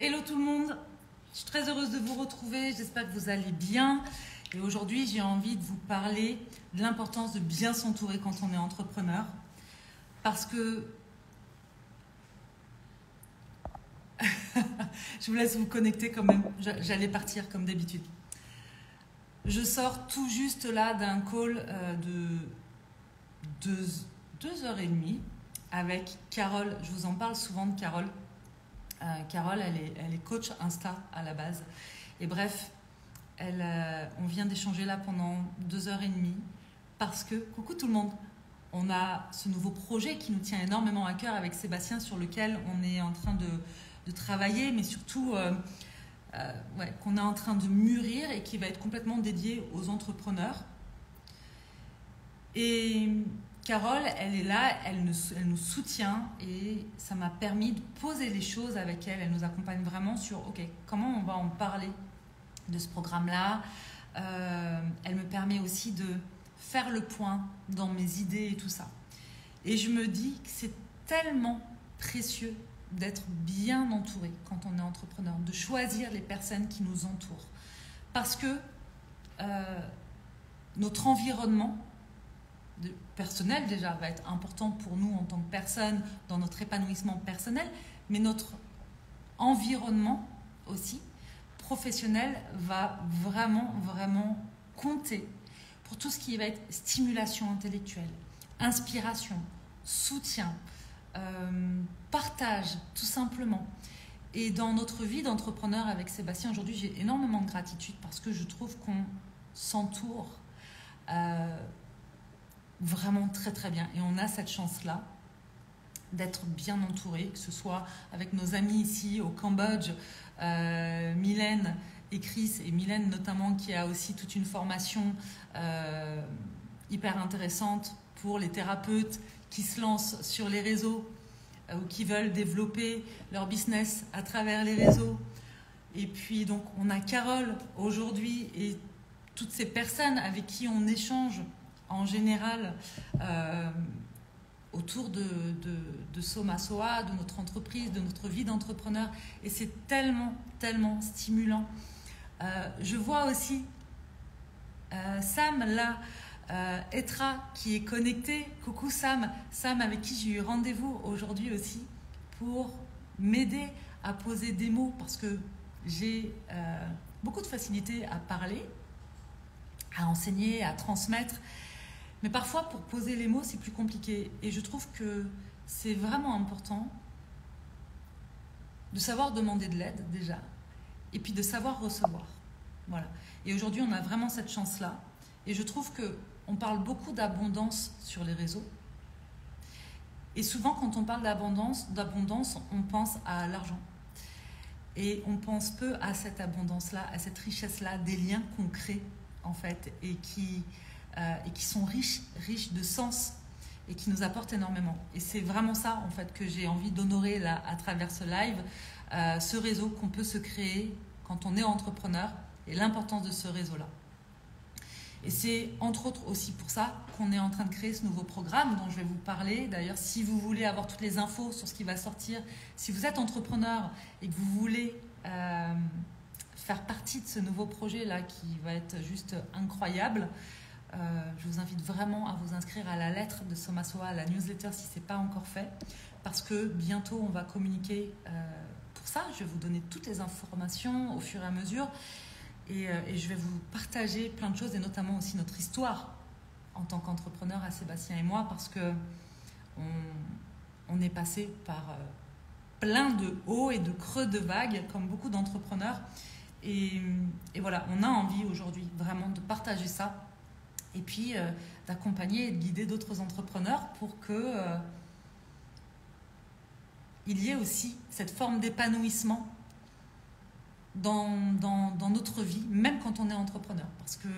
Hello tout le monde, je suis très heureuse de vous retrouver, j'espère que vous allez bien. Et aujourd'hui, j'ai envie de vous parler de l'importance de bien s'entourer quand on est entrepreneur. Parce que, je vous laisse vous connecter quand même, j'allais partir comme d'habitude. Je sors tout juste là d'un call de 2h30 avec Carole. Je vous en parle souvent de Carole. Carole, elle est coach Insta à la base. Et bref, on vient d'échanger là pendant 2h30 parce que, coucou tout le monde, on a ce nouveau projet qui nous tient énormément à cœur avec Sébastien, sur lequel on est en train de travailler, mais surtout qu'on est en train de mûrir et qui va être complètement dédié aux entrepreneurs. Et Carole, elle est là, elle nous soutient et ça m'a permis de poser les choses avec elle. Elle nous accompagne vraiment sur comment on va en parler de ce programme-là. Elle me permet aussi de faire le point dans mes idées et tout ça. Et je me dis que c'est tellement précieux d'être bien entouré quand on est entrepreneur, de choisir les personnes qui nous entourent. Parce que notre environnement personnel déjà va être important pour nous en tant que personne dans notre épanouissement personnel, mais notre environnement aussi professionnel va vraiment compter pour tout ce qui va être stimulation intellectuelle, inspiration, soutien, partage tout simplement. Et dans notre vie d'entrepreneur avec Sébastien aujourd'hui, j'ai énormément de gratitude parce que je trouve qu'on s'entoure vraiment très bien, et on a cette chance-là d'être bien entouré, que ce soit avec nos amis ici au Cambodge, Mylène et Chris, et Mylène notamment qui a aussi toute une formation hyper intéressante pour les thérapeutes qui se lancent sur les réseaux ou qui veulent développer leur business à travers les réseaux. Et puis donc on a Carole aujourd'hui et toutes ces personnes avec qui on échange en général autour de Soma Soa, de notre entreprise, de notre vie d'entrepreneur. Et c'est tellement stimulant. Je vois aussi Sam là, Etra qui est connecté. Coucou Sam. Sam avec qui j'ai eu rendez-vous aujourd'hui aussi pour m'aider à poser des mots parce que j'ai beaucoup de facilité à parler, à enseigner, à transmettre. Mais parfois, pour poser les mots, c'est plus compliqué. Et je trouve que c'est vraiment important de savoir demander de l'aide, déjà, et puis de savoir recevoir. Voilà. Et aujourd'hui, on a vraiment cette chance-là. Et je trouve qu'on parle beaucoup d'abondance sur les réseaux. Et souvent, quand on parle d'abondance, on pense à l'argent. Et on pense peu à cette abondance-là, à cette richesse-là, des liens qu'on crée, en fait, et qui sont riches de sens et qui nous apportent énormément. Et c'est vraiment ça en fait que j'ai envie d'honorer là à travers ce live, ce réseau qu'on peut se créer quand on est entrepreneur et l'importance de ce réseau-là. Et c'est entre autres aussi pour ça qu'on est en train de créer ce nouveau programme dont je vais vous parler. D'ailleurs, si vous voulez avoir toutes les infos sur ce qui va sortir, si vous êtes entrepreneur et que vous voulez faire partie de ce nouveau projet-là qui va être juste incroyable, je vous invite vraiment à vous inscrire à la lettre de Soma Soa, à la newsletter si ce n'est pas encore fait, parce que bientôt on va communiquer pour ça. Je vais vous donner toutes les informations au fur et à mesure et je vais vous partager plein de choses et notamment aussi notre histoire en tant qu'entrepreneur à Sébastien et moi, parce que on est passé par plein de hauts et de creux de vagues comme beaucoup d'entrepreneurs et voilà, on a envie aujourd'hui vraiment de partager ça et puis d'accompagner et de guider d'autres entrepreneurs pour que il y ait aussi cette forme d'épanouissement dans notre vie, même quand on est entrepreneur. Parce qu'il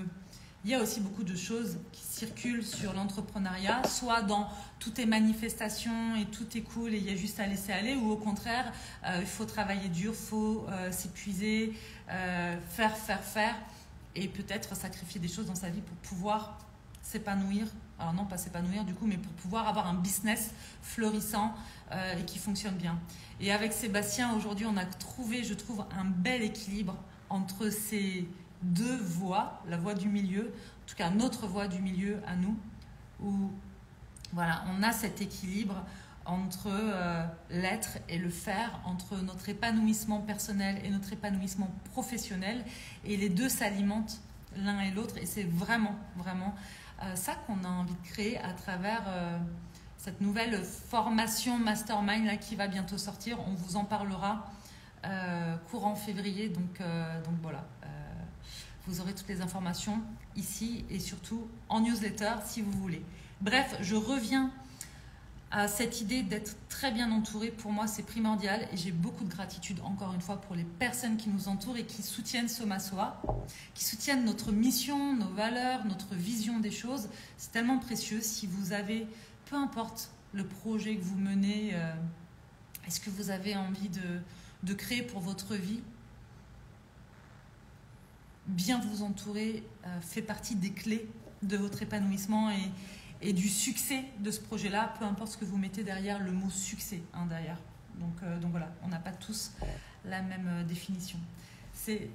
y a aussi beaucoup de choses qui circulent sur l'entrepreneuriat, soit dans tout est manifestation et tout est cool et il y a juste à laisser aller, ou au contraire, il faut travailler dur, il faut s'épuiser, faire, et peut-être sacrifier des choses dans sa vie pour pouvoir s'épanouir Alors non, pas s'épanouir du coup, mais pour pouvoir avoir un business florissant et qui fonctionne bien. Et avec Sébastien, aujourd'hui, on a trouvé, je trouve, un bel équilibre entre ces deux voies, la voie du milieu, en tout cas notre voie du milieu à nous, où voilà, on a cet équilibre entre l'être et le faire, entre notre épanouissement personnel et notre épanouissement professionnel, et les deux s'alimentent l'un et l'autre, et c'est vraiment, vraiment ça qu'on a envie de créer à travers cette nouvelle formation Mastermind là, qui va bientôt sortir. On vous en parlera courant février, donc voilà. Vous aurez toutes les informations ici et surtout en newsletter si vous voulez. Bref, je reviens à cette idée d'être très bien entouré. Pour moi, c'est primordial et j'ai beaucoup de gratitude, encore une fois, pour les personnes qui nous entourent et qui soutiennent Soma Soa, qui soutiennent notre mission, nos valeurs, notre vision des choses. C'est tellement précieux. Si vous avez, peu importe le projet que vous menez, est-ce que vous avez envie de créer pour votre vie, bien vous entourer fait partie des clés de votre épanouissement et du succès de ce projet-là, peu importe ce que vous mettez derrière le mot succès, derrière. Donc voilà, on n'a pas tous la même définition. C'est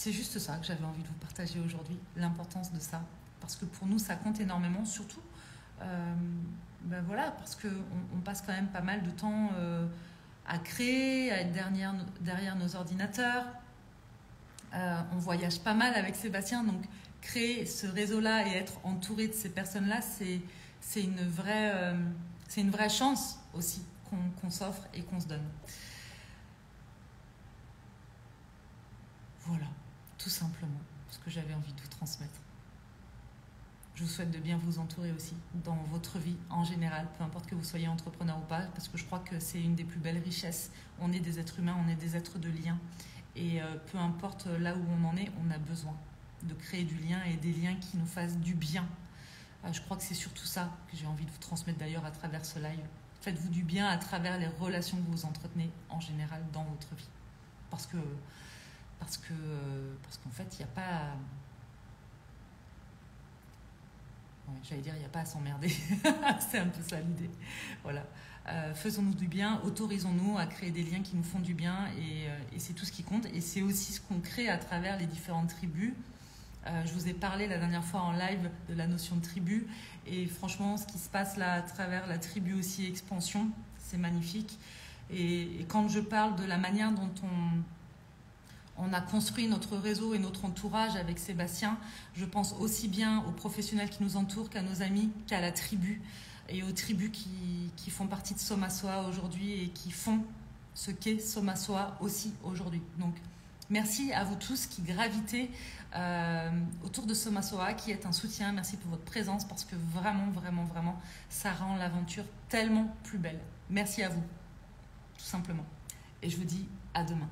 juste ça que j'avais envie de vous partager aujourd'hui, l'importance de ça, parce que pour nous, ça compte énormément, surtout, voilà, parce qu'on passe quand même pas mal de temps à créer, à être derrière nos ordinateurs. On voyage pas mal avec Sébastien, donc créer ce réseau-là et être entouré de ces personnes-là, c'est une vraie chance aussi qu'on s'offre et qu'on se donne. Voilà, tout simplement ce que j'avais envie de vous transmettre. Je vous souhaite de bien vous entourer aussi dans votre vie en général, peu importe que vous soyez entrepreneur ou pas, parce que je crois que c'est une des plus belles richesses. On est des êtres humains, on est des êtres de lien. Et peu importe là où on en est, on a besoin de créer du lien et des liens qui nous fassent du bien. Je crois que c'est surtout ça que j'ai envie de vous transmettre d'ailleurs à travers ce live. Faites-vous du bien à travers les relations que vous entretenez en général dans votre vie. Parce qu'en fait, il n'y a pas... j'allais dire, il n'y a pas à s'emmerder. C'est un peu ça l'idée. Voilà. Faisons-nous du bien, autorisons-nous à créer des liens qui nous font du bien et c'est tout ce qui compte. Et c'est aussi ce qu'on crée à travers les différentes tribus. Je vous ai parlé la dernière fois en live de la notion de tribu et franchement, ce qui se passe là à travers la tribu aussi expansion, c'est magnifique. Et quand je parle de la manière dont on a construit notre réseau et notre entourage avec Sébastien, je pense aussi bien aux professionnels qui nous entourent qu'à nos amis, qu'à la tribu et aux tribus qui font partie de Soma Soa aujourd'hui et qui font ce qu'est Soma Soa aussi aujourd'hui. Donc, merci à vous tous qui gravitez autour de Soma Soa, qui est un soutien. Merci pour votre présence parce que vraiment, vraiment, vraiment, ça rend l'aventure tellement plus belle. Merci à vous, tout simplement. Et je vous dis à demain.